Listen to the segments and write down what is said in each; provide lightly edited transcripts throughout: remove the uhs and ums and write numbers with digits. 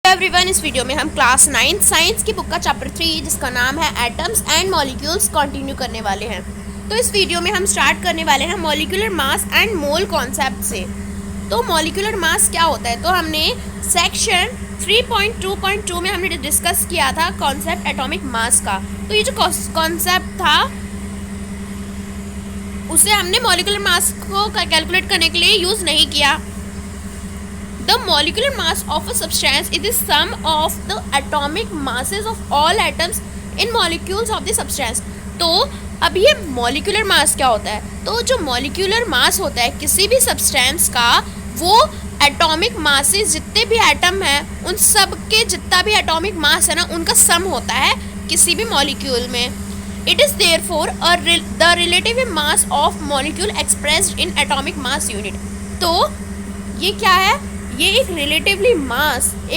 Everyone, इस video में हम क्लास 9 साइंस की बुक का चैप्टर 3 जिसका नाम है एटम्स एंड मॉलिक्यूल्स कंटिन्यू करने वाले हैं। तो इस वीडियो में हम स्टार्ट करने वाले हैं molecular mass and mole concept से। तो मॉलिक्यूलर मास क्या होता है, तो हमने सेक्शन 3.2.2 में हमने डिस्कस किया था कॉन्सेप्ट एटॉमिक मास का। तो ये जो कॉन्सेप्ट था उसे हमने मॉलिक्यूलर मास को कैलकुलेट करने के लिए यूज़ नहीं किया। The molecular mass of a substance is the sum of the atomic masses of all atoms in molecules of the substance। तो अब ये molecular mass क्या होता है, तो जो molecular mass होता है किसी भी substance का, वो atomic masses जितने भी atom हैं उन सब के जितना भी atomic mass है ना, उनका sum होता है किसी भी molecule में। It is therefore the relative mass of molecule expressed in atomic mass unit। तो ये क्या है, ये एक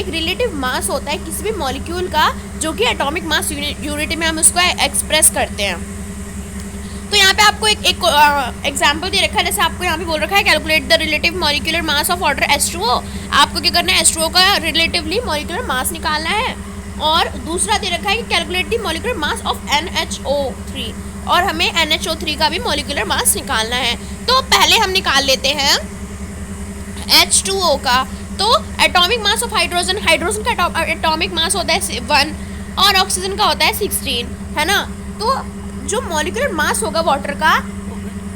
रिलेटिव मास होता है किसी भी मॉलिक्यूल का जो कि एटॉमिक मास यूनिट में हम उसको एक्सप्रेस करते हैं। तो यहाँ पे आपको एक एग्जांपल दे रखा है, जैसे आपको यहाँ पे बोल रखा है calculate the relative molecular mass of water H2O। आपको क्या करना है, H2O का रिलेटिवली मॉलिक्यूलर मास निकालना है। और दूसरा दे रखा है कि calculate the molecular mass of NHO3, और हमें NHO3 का भी मॉलिक्यूलर मास निकालना है। तो पहले हम निकाल लेते हैं H2O का। तो एटॉमिक मास ऑफ हाइड्रोजन का एटॉमिक मास होता है 1 और ऑक्सीजन का होता है 16, है ना। तो जो मॉलिक्यूलर मास होगा वाटर का,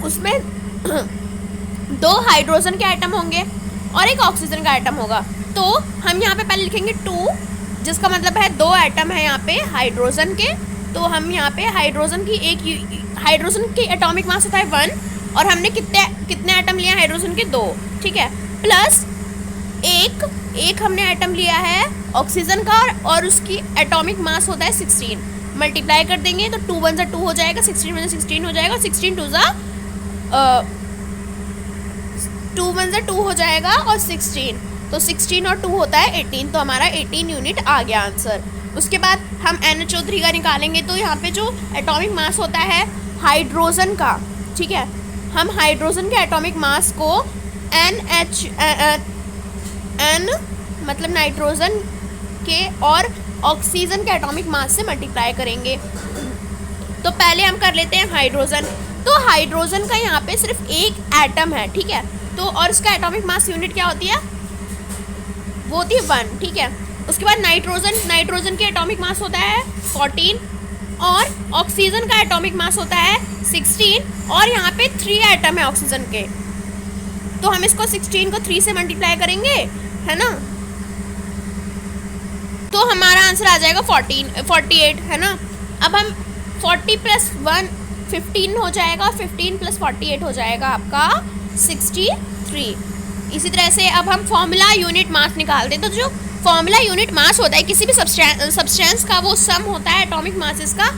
उसमें 2 हाइड्रोजन के एटम होंगे और एक ऑक्सीजन का एटम होगा। तो हम यहाँ पे पहले लिखेंगे 2, जिसका मतलब है 2 एटम है यहाँ पे हाइड्रोजन के। तो हम यहाँ पे हाइड्रोजन की एटॉमिक मास होता है 1, और हमने कितने एटम लिया हाइड्रोजन के 2, ठीक है। प्लस एक हमने एटम लिया है ऑक्सीजन का, और उसकी एटॉमिक मास होता है 16। मल्टीप्लाई कर देंगे तो 2 1 2 हो जाएगा, 16 1 16 हो जाएगा, 16 2 2 1 2 हो जाएगा, और 16 तो 16 और 2 होता है 18। तो हमारा 18 यूनिट आ गया आंसर। उसके बाद हम NHO3 का निकालेंगे। तो यहाँ पे जो एटॉमिक मास होता है हाइड्रोजन का, ठीक है, हम हाइड्रोजन के एटॉमिक मास को N मतलब नाइट्रोजन के और ऑक्सीजन के एटॉमिक मास से मल्टीप्लाई करेंगे। तो पहले हम कर लेते हैं हाइड्रोजन। तो हाइड्रोजन का यहाँ पे सिर्फ एक एटम है, ठीक है। तो और इसका एटॉमिक मास यूनिट क्या होती है, वो होती है 1, ठीक है। उसके बाद नाइट्रोजन के एटॉमिक मास होता है 14, और ऑक्सीजन का एटॉमिक मास होता है 16, और यहाँ पे 3 एटम है ऑक्सीजन के। तो हम इसको 16 को 3 से मल्टीप्लाई करेंगे, है ना। तो हमारा आंसर आ जाएगा 48, है ना। अब हम 40 + 1 15 हो जाएगा, और 15 + 48 हो जाएगा आपका 63। इसी तरह से अब हम फॉर्मूला यूनिट मास निकालते हैं। तो जो फॉर्मूला यूनिट मास होता है किसी भी सब्सटेंस का, वो सम होता है एटॉमिक मासेस का।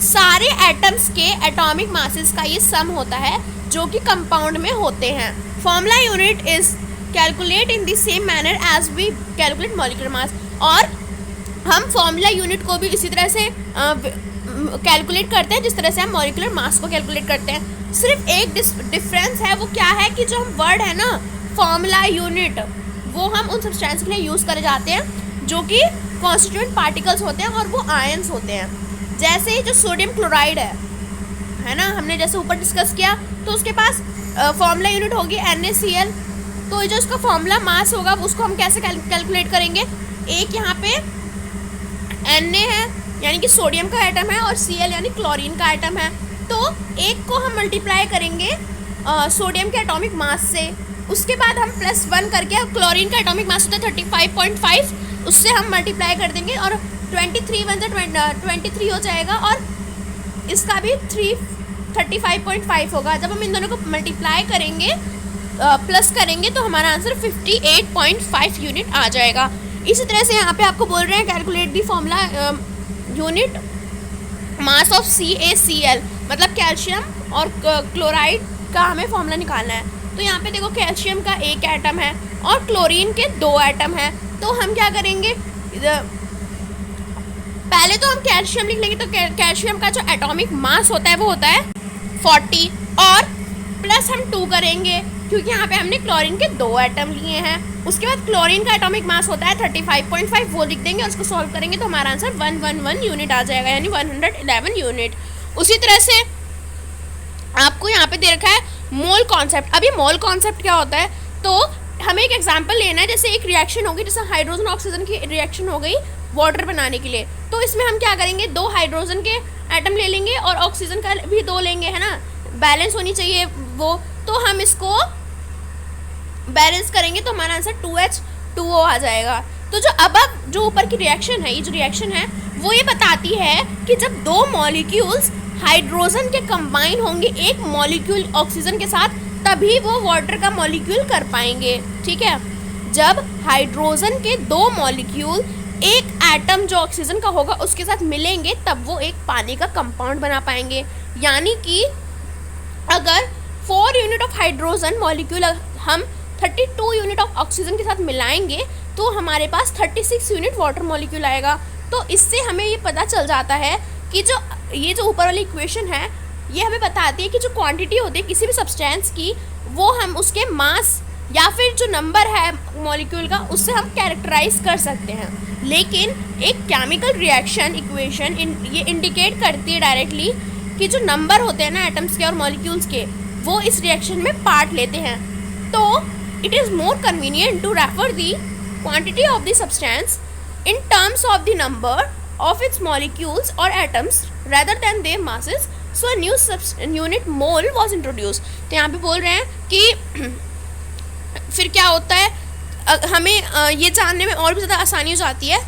सारे एटम्स के एटॉमिक मासेस का ये सम होता है जो कि कंपाउंड में होते हैं। Formula unit is calculate in the same manner as we calculate molecular mass. और हम फॉर्मूला यूनिट को भी इसी तरह से कैलकुलेट करते हैं जिस तरह से हम मॉलिक्यूलर मास को कैलकुलेट करते हैं। सिर्फ एक डिफरेंस है, वो क्या है कि जो हम वर्ड है ना फॉर्मूला यूनिट, वो हम उन सब्सटेंस के लिए यूज़ करे जाते हैं जो कि कॉन्स्टिट्यूएंट पार्टिकल्स होते हैं और वो आयंस होते हैं। जैसे जो सोडियम क्लोराइड है ना, हमने जैसे ऊपर डिस्कस किया, तो उसके पास फॉर्मूला यूनिट होगी NaCl। तो जो उसका फॉर्मूला मास होगा उसको हम कैसे कैलकुलेट करेंगे, एक यहाँ पे Na है यानी कि सोडियम का एटम है, और Cl यानी क्लोरीन का एटम है। तो एक को हम मल्टीप्लाई करेंगे सोडियम के एटॉमिक मास से, उसके बाद हम +1 करके, क्लोरीन का एटॉमिक मास होता है 35.5, उससे हम मल्टीप्लाई कर देंगे, और 23 1 23 हो जाएगा, और इसका भी 35.5 होगा। जब हम इन दोनों को मल्टीप्लाई करेंगे, प्लस करेंगे, तो हमारा आंसर 58.5 यूनिट आ जाएगा। इसी तरह से यहाँ पे आपको बोल रहे हैं calculate the formula unit mass of CaCl, मतलब कैल्शियम और क्लोराइड का हमें फॉर्मूला निकालना है। तो यहाँ पे देखो कैल्शियम का एक एटम है और क्लोरीन के 2 एटम है। तो हम क्या करेंगे, पहले तो हम कैल्शियम लिख लेंगे। तो कैल्शियम का जो एटॉमिक मास होता है वो होता है 40, और प्लस हम 2 करेंगे, क्योंकि यहाँ पे हमने क्लोरीन के 2 एटम लिए हैं। उसके बाद क्लोरीन का एटॉमिक मास होता है 35.5, वो लिख देंगे और उसको सॉल्व करेंगे तो हमारा आंसर 111 यूनिट आ जाएगा, यानी 111 यूनिट। उसी तरह से आपको यहाँ पे दे रखा है मोल कॉन्सेप्ट। अब ये मोल कॉन्सेप्ट क्या होता है, तो हमें एक एग्जांपल लेना है। जैसे एक रिएक्शन होगी, जैसे हाइड्रोजन ऑक्सीजन की रिएक्शन हो गई वाटर बनाने के लिए, तो इसमें हम क्या करेंगे, 2 हाइड्रोजन के एटम ले लेंगे और ऑक्सीजन का भी 2 लेंगे, है ना, बैलेंस होनी चाहिए वो। तो हम इसको बैलेंस करेंगे तो हमारा आंसर 2H2O आ जाएगा। तो जो ऊपर की रिएक्शन है, ये जो रिएक्शन है वो ये बताती है कि जब 2 मॉलिक्यूल्स हाइड्रोजन के कंबाइन होंगे एक मॉलिक्यूल ऑक्सीजन के साथ, तभी वो वाटर का मॉलिक्यूल कर पाएंगे। ठीक है, जब हाइड्रोजन के 2 मॉलिक्यूल एक एटम जो ऑक्सीजन का होगा उसके साथ मिलेंगे तब वो एक पानी का कंपाउंड बना पाएंगे। यानी कि अगर 4 यूनिट ऑफ हाइड्रोजन मॉलिक्यूल हम 32 यूनिट ऑफ ऑक्सीजन के साथ मिलाएंगे तो हमारे पास 36 यूनिट वाटर मॉलिक्यूल आएगा। तो इससे हमें ये पता चल जाता है कि ये जो ऊपर वाली इक्वेशन है ये हमें बताती है कि जो क्वांटिटी होती है किसी भी सब्सटेंस की, वो हम उसके मास या फिर जो नंबर है मॉलिक्यूल का उससे हम कैरेक्टराइज कर सकते हैं। लेकिन एक केमिकल रिएक्शन इक्वेशन ये इंडिकेट करती है डायरेक्टली कि जो नंबर होते हैं ना एटम्स के और मॉलिक्यूल्स के, वो इस रिएक्शन में पार्ट लेते हैं। तो it is more convenient to refer the quantity of the substance in terms of the number of its molecules or atoms rather than their masses, so a new unit mole was introduced। तो यहाँ पे बोल रहे हैं कि फिर क्या होता है, हमें ये जानने में और भी ज़्यादा आसानी हो जाती है।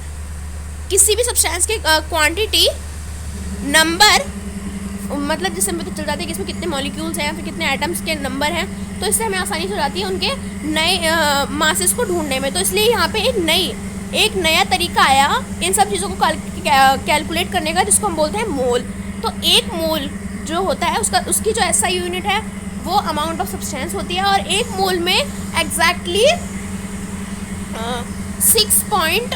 किसी भी सब्सटेंस के क्वांटिटी नंबर, मतलब जिससे हमें पता चल जाती है कि इसमें कितने मॉलिक्यूल्स हैं या फिर कितने एटम्स के नंबर हैं, तो इससे हमें आसानी हो जाती है उनके नए मासेस को ढूंढने में। तो इसलिए यहाँ पे एक नया तरीका आया इन सब चीज़ों को कैलकुलेट करने का, जिसको हम बोलते हैं मोल। तो एक मोल जो होता है उसकी जो SI यूनिट है वो अमाउंट ऑफ सब्सटेंस होती है, और एक मोल में एग्जैक्टली 6 पॉइंट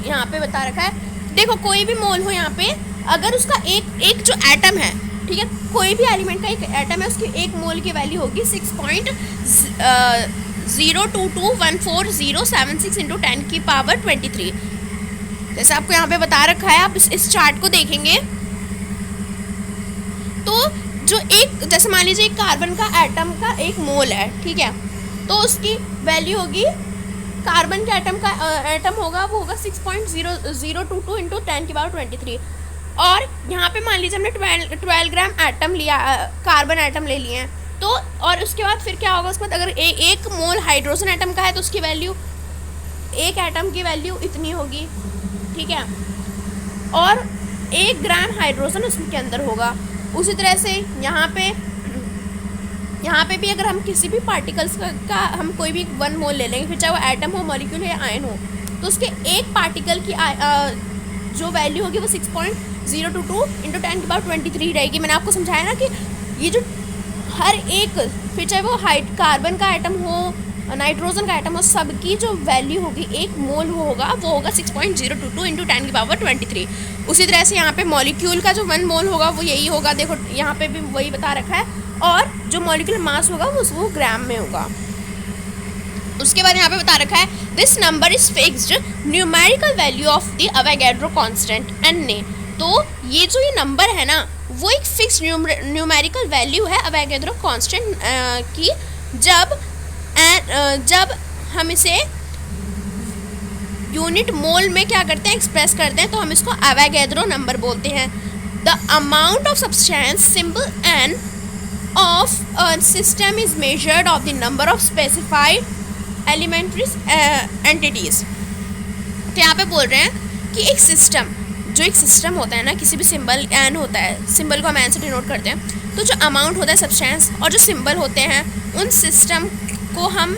यहाँ पे बता रखा है। देखो कोई भी मोल हो यहाँ पे, अगर उसका एक जो एटम है, ठीक है, कोई भी एलिमेंट का एक एटम है, उसकी एक मोल की वैल्यू होगी 6.0221407 इंटू 10 की पावर 23। जैसे आपको यहाँ पे बता रखा है, आप इस चार्ट को देखेंगे तो जो एक, जैसे मान लीजिए एक कार्बन का एटम का एक मोल है, ठीक है, तो उसकी वैल्यू होगी, कार्बन के एटम का एटम होगा वो होगा 6.0022 इंटू 10 की पावर 23। और यहाँ पे मान लीजिए हमने 12 ग्राम एटम लिया, कार्बन एटम ले लिए हैं, तो और उसके बाद फिर क्या होगा, उसके बाद अगर एक मोल हाइड्रोजन एटम का है तो उसकी वैल्यू, एक एटम की वैल्यू इतनी होगी, ठीक है, और 1 ग्राम हाइड्रोजन उसके अंदर होगा। उसी तरह से यहाँ पे भी अगर हम किसी भी पार्टिकल्स का हम कोई भी 1 मोल ले लेंगे, फिर चाहे वो एटम हो, मॉलिक्यूल या आयन हो, तो उसके एक पार्टिकल की जो वैल्यू होगी वो 6.022 इंटू 10 की पावर 23 रहेगी। मैंने आपको समझाया ना कि ये जो हर एक, फिर चाहे वो कार्बन का एटम हो, नाइट्रोजन का एटम हो, सबकी जो वैल्यू होगी एक मोल वो होगा 6.022 इंटू 10 की पावर 23। उसी तरह से यहाँ पे मॉलिक्यूल का जो 1 मोल होगा वो यही होगा, देखो यहाँ पे भी वही बता रखा है, और जो मॉलिक्यूलर मास होगा वो ग्राम में होगा। उसके बाद यहाँ पे बता रखा है this number is fixed numerical value of the Avogadro constant Na। तो ये जो ये नंबर है ना, वो एक फिक्स न्यूमेरिकल वैल्यू है अवोगाड्रो कांस्टेंट की। जब हम इसे यूनिट मोल में क्या करते हैं, एक्सप्रेस करते हैं, तो हम इसको अवोगाड्रो नंबर बोलते हैं। The amount of substance symbol N of a system is measured of the number of specified elementary entities। तो यहाँ पे बोल रहे हैं कि एक सिस्टम होता है ना, किसी भी सिंबल एन होता है, सिंबल को हम एन से डिनोट करते हैं, तो जो अमाउंट होता है सब्सटेंस और जो सिंबल होते हैं उन सिस्टम को हम,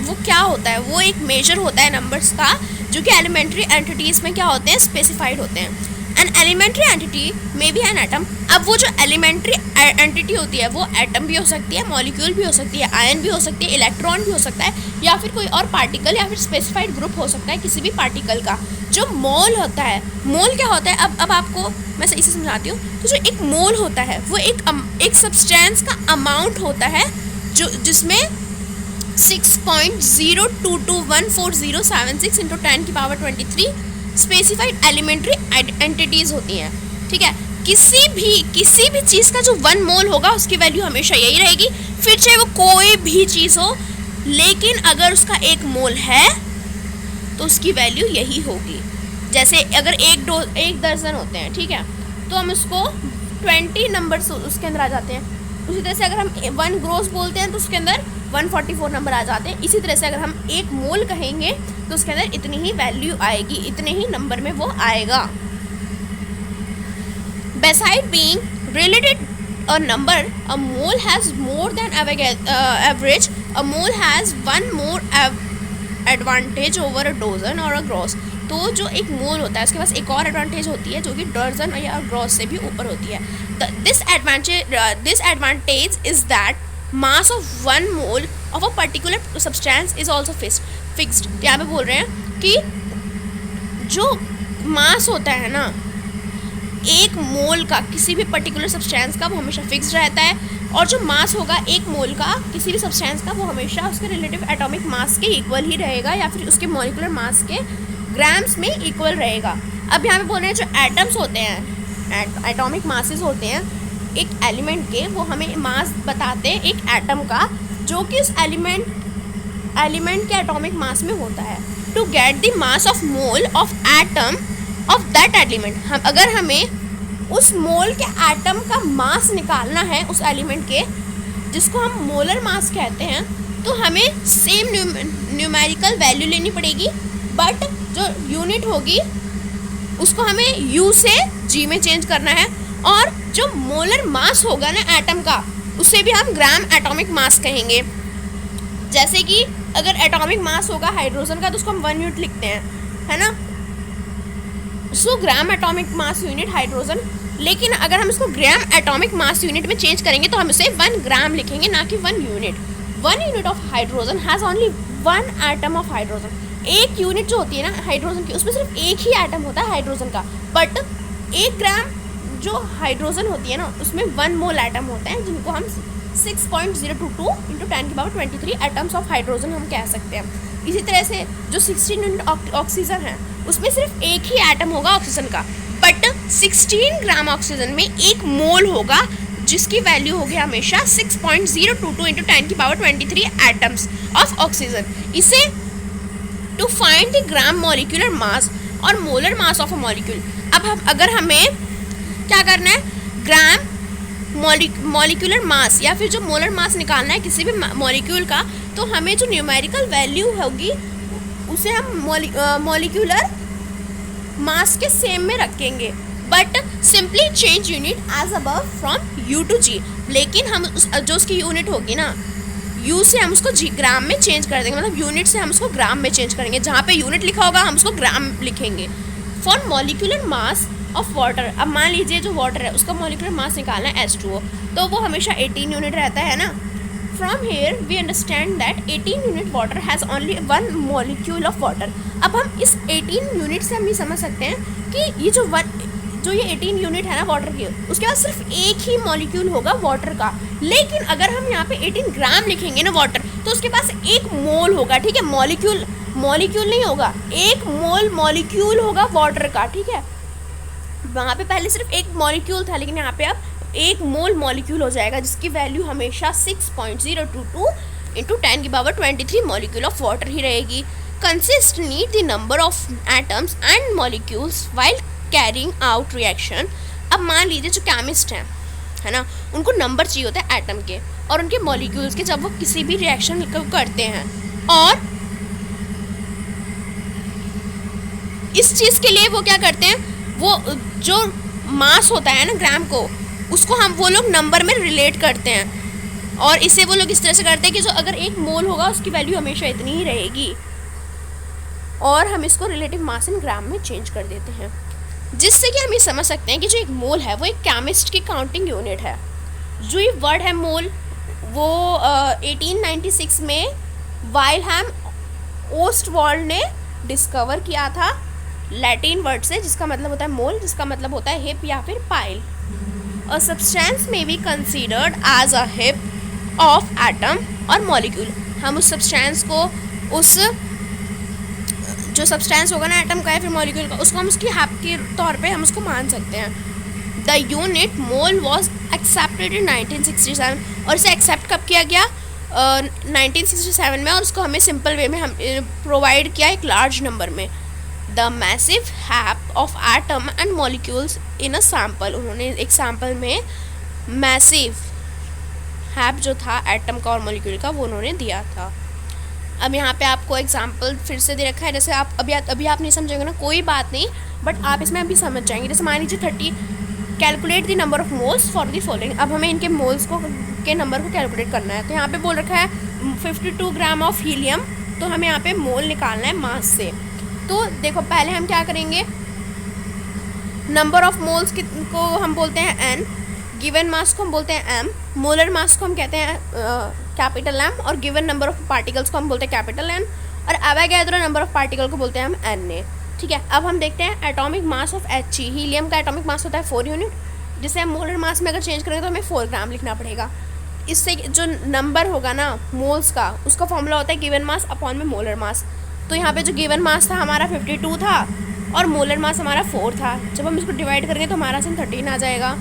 वो क्या होता है, वो एक मेजर होता है नंबर्स का, जो कि एलिमेंट्री एंटिटीज़ में क्या होते हैं, स्पेसिफाइड होते हैं। An elementary entity may be an atom. अब वो जो एलिमेंट्री एंटिटी होती है वो एटम भी हो सकती है, मॉलिक्यूल भी हो सकती है, आयन भी हो सकती है, इलेक्ट्रॉन भी हो सकता है, या फिर कोई और पार्टिकल या फिर स्पेसिफाइड ग्रुप हो सकता है किसी भी पार्टिकल का। जो मोल होता है, मोल क्या होता है, अब आपको मैं सही से समझाती हूँ। तो जो एक मोल होता है वो एक सब्सटेंस का अमाउंट होता है जो जिसमें 6.0221407 इंटू 10 की पावर 23 स्पेसिफाइड एलिमेंट्री एंटिटीज होती हैं। ठीक है, किसी भी चीज़ का जो 1 मोल होगा उसकी वैल्यू हमेशा यही रहेगी, फिर चाहे वो कोई भी चीज़ हो, लेकिन अगर उसका 1 मोल है तो उसकी वैल्यू यही होगी। जैसे अगर एक दर्जन होते हैं, ठीक है, तो हम उसको 20 नंबर उसके अंदर आ जाते हैं। उसी तरह से अगर हम 1 ग्रोस बोलते हैं तो उसके अंदर 144 नंबर आ जाते हैं। इसी तरह से अगर हम 1 मोल कहेंगे तो उसके अंदर इतनी ही वैल्यू आएगी, इतने ही नंबर में वो आएगा। Beside being related a number, a mole has more than average. A mole has one more advantage over a dozen or a gross. तो जो एक मोल होता है उसके पास एक और एडवांटेज होती है जो कि डर्जन या ग्रॉस से भी ऊपर होती है। This advantage is that mass of 1 mole of a particular substance is also fixed. यहाँ पे बोल रहे हैं कि जो मास होता है ना 1 मोल का किसी भी पर्टिकुलर सब्सटेंस का, वो हमेशा फिक्स्ड रहता है, और जो मास होगा 1 मोल का किसी भी सब्सटेंस का वो हमेशा उसके रिलेटिव एटॉमिक मास के इक्वल ही रहेगा, या फिर उसके मॉलिक्यूलर मास के ग्राम्स में इक्वल रहेगा। अब यहाँ पे बोल रहे हैं जो एटम्स होते हैं, एटॉमिक मासेस होते हैं एक एलिमेंट के, वो हमें मास बताते हैं एक एटम का जो कि उस एलिमेंट के एटॉमिक मास में होता है। To get the mass of mole of atom of that element, अगर हमें उस मोल के एटम का मास निकालना है उस एलिमेंट के, जिसको हम मोलर मास कहते हैं, तो हमें सेम न्यूमेरिकल वैल्यू लेनी पड़ेगी, बट जो यूनिट होगी उसको हमें यू से जी में चेंज करना है, और जो मोलर मास होगा ना एटम का उसे भी हम ग्राम एटॉमिक मास कहेंगे। जैसे कि अगर एटॉमिक मास होगा हाइड्रोजन का तो उसको हम 1 यूनिट लिखते हैं, है ना, so gram atomic mass unit hydrogen. लेकिन अगर हम इसको ग्राम एटॉमिक मास यूनिट में चेंज करेंगे तो हम इसे 1 ग्राम लिखेंगे, ना कि 1 unit. 1 unit of hydrogen has only 1 atom of hydrogen. एक यूनिट जो होती है ना हाइड्रोजन की, उसमें सिर्फ एक ही एटम होता है हाइड्रोजन का, बट 1 ग्राम जो हाइड्रोजन होती है ना उसमें 1 मोल एटम होते हैं, जिनको हम 6.022 इंटू 10 की पावर 23 एटम्स ऑफ हाइड्रोजन हम कह सकते हैं। इसी तरह से जो 16 यूनिट ऑक्सीजन है उसमें सिर्फ एक ही एटम होगा ऑक्सीजन का, बट 16 ग्राम ऑक्सीजन में 1 मोल होगा, जिसकी वैल्यू होगी हमेशा 6.022 इंटू 10 की पावर 23 एटम्स ऑफ ऑक्सीजन। इसे to find the gram molecular mass और molar mass of a molecule. अब अगर हमें क्या करना है, ग्राम मॉलिक्यूलर मास या फिर जो मोलर मास निकालना है किसी भी मॉलिक्यूल का, तो हमें जो न्यूमेरिकल वैल्यू होगी उसे हम मॉलिक्यूलर मास के सेम में रखेंगे, but simply change unit as above from u to g. लेकिन हम जो उसकी यूनिट होगी ना, यू से हम उसको जी ग्राम में चेंज कर देंगे, मतलब यूनिट से हम उसको ग्राम में चेंज करेंगे। जहाँ पे यूनिट लिखा होगा हम उसको ग्राम लिखेंगे। For molecular mass of water, अब मान लीजिए जो वाटर है उसका मॉलिक्यूलर मास निकालना है H2O, तो वो हमेशा 18 यूनिट रहता है ना। From here we understand that 18 unit water has only 1 molecule of water. अब हम इस 18 यूनिट से हम ये समझ सकते हैं कि ये जो ये 18 यूनिट है ना वाटर की, उसके बाद सिर्फ एक ही मॉलिक्यूल होगा वाटर का। लेकिन अगर हम यहाँ पे 18 ग्राम लिखेंगे ना वाटर, तो उसके पास 1 मोल होगा, ठीक है, मॉलिक्यूल नहीं होगा, 1 मोल मॉलिक्यूल होगा वाटर का, ठीक है। वहाँ पे पहले सिर्फ 1 मॉलिक्यूल था, लेकिन यहाँ पे अब 1 मोल मॉलिक्यूल हो जाएगा, जिसकी वैल्यू हमेशा 6.022 इंटू 10 की पावर 23 मॉलिक्यूल ऑफ वाटर ही रहेगी। Consist need the number of atoms and molecules while carrying out reaction. अब मान लीजिए जो केमिस्ट हैं, है ना, उनको नंबर चाहिए होता है एटम के और उनके मॉलिक्यूल्स के, जब वो किसी भी रिएक्शन करते हैं। और इस चीज़ के लिए वो क्या करते हैं, वो जो मास होता है ना ग्राम को, उसको वो लोग नंबर में रिलेट करते हैं, और इसे वो लोग इस तरह से करते हैं कि जो अगर 1 मोल होगा उसकी वैल्यू हमेशा इतनी ही रहेगी, और हम इसको रिलेटिव मास इन ग्राम में चेंज कर देते हैं। जिससे कि हम ये समझ सकते हैं कि जो एक मोल है वो एक केमिस्ट की काउंटिंग यूनिट है। जो ये वर्ड है मोल, वो 1896 में वाइलहैम ओस्टवाल्ड ने डिस्कवर किया था, लैटिन वर्ड से, जिसका मतलब होता है मोल, जिसका मतलब होता है हिप या फिर pile. A substance may be considered as a heap of atom और मॉलिक्यूल। हम उस सब्सटेंस को, उस जो सब्सटेंस होगा ना एटम का या फिर मॉलिक्यूल का, उसको हम उसकी हैप के तौर पे हम उसको मान सकते हैं। The unit mole was accepted in 1967, और इसे एक्सेप्ट कब किया गया? 1967 में, और उसको हमें सिंपल वे में हम प्रोवाइड किया एक लार्ज नंबर में। The massive heap of atom and molecules in a sample, उन्होंने एक सैम्पल में मैसिव हैप जो था एटम का और मॉलिक्यूल का वो उन्होंने दिया था। अब यहाँ पे आपको एग्जाम्पल फिर से दे रखा है, जैसे आप अभी आप नहीं समझेंगे ना, कोई बात नहीं, बट आप इसमें अभी समझ जाएंगे। जैसे मान लीजिए 30, calculate the number of moles for the following. अब हमें इनके मोल्स को के नंबर को कैलकुलेट करना है। तो यहाँ पे बोल रखा है 52 ग्राम ऑफ हीलियम, तो हमें यहाँ पे मोल निकालना है मास से। तो देखो पहले हम क्या करेंगे, नंबर ऑफ मोल्स को हम बोलते हैं n, गिवन मास को हम बोलते हैं m, मोलर मास को हम कहते हैं कैपिटल M, और गिवन नंबर ऑफ पार्टिकल्स को हम बोलते हैं कैपिटल N, और एवोगैड्रो नंबर ऑफ पार्टिकल को बोलते हैं हम Na। ठीक है, अब हम देखते हैं atomic mass of He। Helium का एटॉमिक मास होता है 4 यूनिट, जिसे हम मोलर मास में अगर चेंज करेंगे तो हमें 4 ग्राम लिखना पड़ेगा। इससे जो नंबर होगा ना मोल्स का, उसका फॉर्मूला होता है गिवन मास अपॉन में मोलर मास। तो यहाँ पे जो गिवन मास था हमारा 52 था और मोलर मास हमारा 4 था। जब हम इसको डिवाइड करेंगे तो हमारा आंसर 13 आ जाएगा।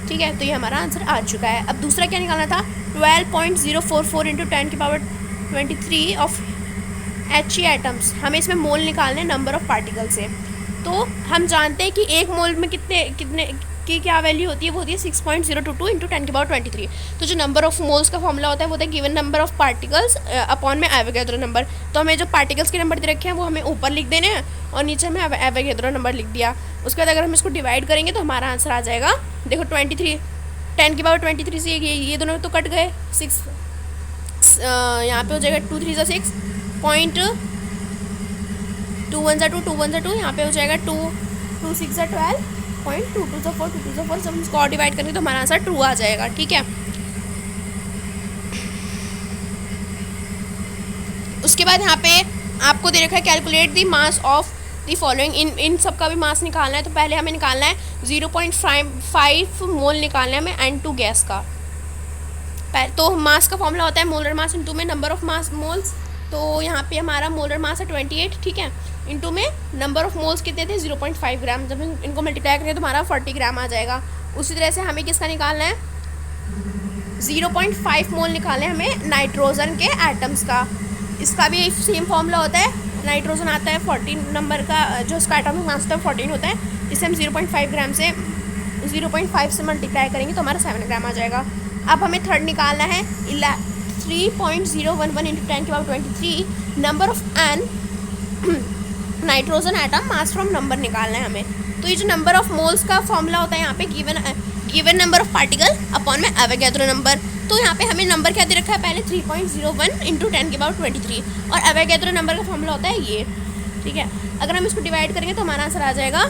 ठीक है, तो ये हमारा आंसर आ चुका है। अब दूसरा क्या निकालना था, 12.044 इंटू 10⁻23 ऑफ He एटम्स। हमें इसमें मोल निकालने नंबर ऑफ पार्टिकल से। तो हम जानते हैं कि एक मोल में कितने की क्या वैल्यू होती है, वो होती है 6.022 इंटू 10⁻23। तो जो नंबर ऑफ मोल्स का फॉर्मूला होता है वो होता है given number of particles upon में एवोगैड्रो नंबर। तो हमें जो पार्टिकल्स के नंबर दे रखे हैं वो हमें ऊपर लिख देने हैं और नीचे हमें एवोगैड्रो नंबर लिख दिया। उसके बाद अगर हम इसको डिवाइड करेंगे तो हमारा आंसर आ जाएगा, देखो 23, 10⁻23 से ये दोनों तो कट गए, 6 यहाँ पे हो जाएगा 2 3 6 पॉइंट, 2 1 2 2 1 2, यहाँ पे हो जाएगा 2 2 6 12 पॉइंट, 2 2 4 2 2 4। जब इसको और डिवाइड करेंगे तो हमारा आंसर 2 आ जाएगा। ठीक है, उसके बाद यहाँ पे आपको दे रखा है calculate the mass of the following. इन सब का भी मास निकालना है। तो पहले हमें निकालना है 0.5 मोल निकालना है हमें N2 गैस का। तो मास का फॉर्मूला होता है मोलर मास इंटू में नंबर ऑफ मास मोल्स। तो यहाँ पे हमारा मोलर मास है 28, ठीक है, इंटू में नंबर ऑफ मोल्स कितने थे 0.5 ग्राम। जब इनको मल्टीप्लाई करेंगे तो हमारा 40 ग्राम आ जाएगा। उसी तरह से हमें किसका निकालना है, 0.5 मोल निकालना है हमें नाइट्रोजन के एटम्स का। इसका भी सेम फॉर्मूला होता है, नाइट्रोजन आता है 14 नंबर का, जो उसका एटॉमिक मास होता है 14 होता है। इसे हम 0.5 ग्राम से 0.5 से मल्टीप्लाई करेंगे तो हमारा 7 ग्राम आ जाएगा। अब हमें थर्ड निकालना है 3.011 into 10⁻23 number of an nitrogen atom mass from number निकालना है हमें। तो ये जो नंबर ऑफ मोल्स का फॉर्मूला होता है यहाँ पे given number of particle upon में एवोगैड्रो नंबर। तो यहाँ पे हमें नंबर क्या दे रखा है, पहले 3.01 इंटू 10⁻23 और एवोगैड्रो नंबर का फॉर्मूला होता है ये। ठीक है, अगर हम इसको डिवाइड करेंगे तो हमारा आंसर आ जाएगा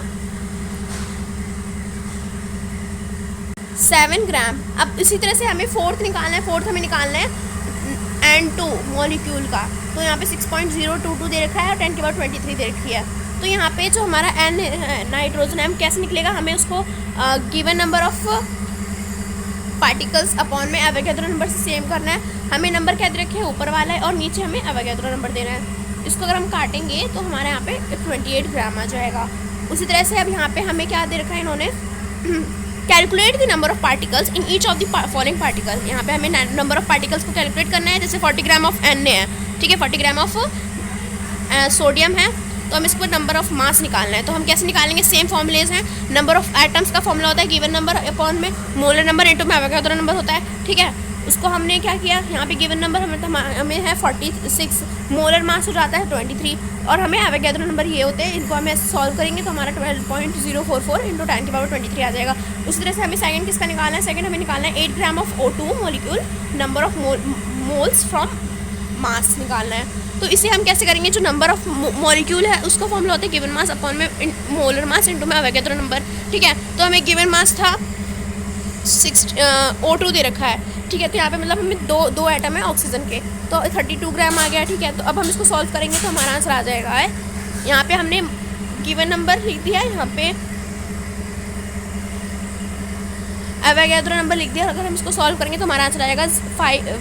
7 ग्राम। अब इसी तरह से हमें फोर्थ निकालना है। फोर्थ हमें निकालना है N2 मॉलिक्यूल का। तो यहाँ पे 6.022 दे रखा है और 10⁻23 दे रखी है। तो यहाँ पे जो हमारा N नाइट्रोजन है कैसे निकलेगा, हमें उसको given number of particles upon में एवोगैड्रो नंबर से सेम करना है। हमें नंबर क्या दे रखे हैं, ऊपर वाला है, और नीचे हमें एवोगैड्रो नंबर देना है। इसको अगर हम काटेंगे तो हमारे यहाँ पे 28 ग्राम आ जाएगा। उसी तरह से अब यहाँ पे हमें क्या दे रखा है इन्होंने, calculate the number of particles in each of the following particle. यहाँ पे हमें नंबर ऑफ पार्टिकल्स को कैलकुलेट करना है। जैसे 40 ग्राम ऑफ एन है, ठीक है, 40 ग्राम ऑफ सोडियम है, तो हम इसको नंबर ऑफ मास निकालना है। तो हम कैसे निकालेंगे, सेम फॉर्मूलेज हैं। नंबर ऑफ एटम्स का फॉर्मूला होता है गिवन नंबर अपॉन में मोलर नंबर इंटू में एवोगैड्रो नंबर होता है। ठीक है, उसको हमने क्या किया, यहाँ पे गिवन नंबर हमें है 46, मोलर मास हो जाता है 23, और हमें एवोगैड्रो नंबर ये होते हैं। इनको हमें सॉल्व करेंगे तो हमारा 12.044 इंटू 10⁻23 आ जाएगा। उसी तरह से हमें सेकंड किसका निकालना है, सेकंड हमें निकालना है 8 gram of O2 molecule, number of moles from mass निकालना है। तो इसे हम कैसे करेंगे, जो नंबर ऑफ मॉलिक्यूल है उसका फॉर्मूला होता है गिवन मास अपॉन में मोलर मास इनटू में अवोगाद्रो नंबर। ठीक है, तो हमें गिवन मास था 6 O2 दे रखा है। ठीक है, तो यहाँ पे मतलब हमें दो एटम है ऑक्सीजन के, तो 32 ग्राम आ गया। ठीक है, तो अब हम इसको सॉल्व करेंगे तो हमारा आंसर आ जाएगा है, यहाँ पे हमने गिवन नंबर लिख दिया है, यहाँ पे एवोगाद्रो नंबर लिख दिया। अगर हम इसको सॉल्व करेंगे तो हमारा आंसर आएगा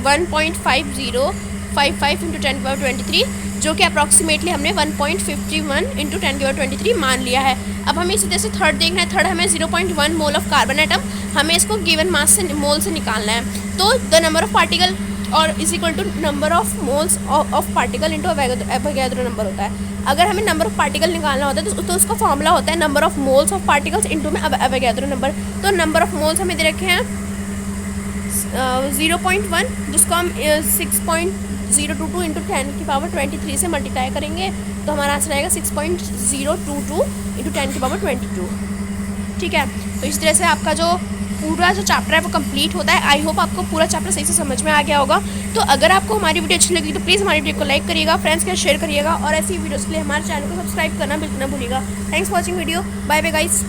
1.5055 इंटू 10⁻23, जो कि अप्रॉक्सीमेटली हमने 1.51 इंटू 10⁻23 मान लिया है। अब हमें इसी तरह से थर्ड देखना है। थर्ड हमें 0.1 मोल ऑफ कार्बन एटम, हमें इसको गिवन मास से मोल से निकालना है। तो द नंबर ऑफ पार्टिकल और is equal to number of moles of particle into Avogadro number होता है। अगर हमें नंबर ऑफ पार्टिकल निकालना होता है तो उसका फॉर्मूला होता है number of moles of particles into में एवोगाद्रो नंबर। तो नंबर ऑफ मोल्स हमें दे रखे हैं 0.1, जिसको हम 6.022 इंटू 10⁻23 से मल्टीप्लाई करेंगे तो हमारा आंसर आएगा 6.022 इंटू 10⁻22। ठीक है, तो इस तरह से आपका जो पूरा जो चैप्टर है वो कंप्लीट होता है। आई होप आपको पूरा चैप्टर सही से समझ में आ गया होगा। तो अगर आपको हमारी वीडियो अच्छी लगी तो प्लीज़ हमारी वीडियो को लाइक करिएगा, फ्रेंड्स के साथ शेयर करिएगा और ऐसी वीडियोस के लिए हमारे चैनल को सब्सक्राइब करना बिल्कुल ना भूलिएगा। Thanks for watching video, bye bye guys.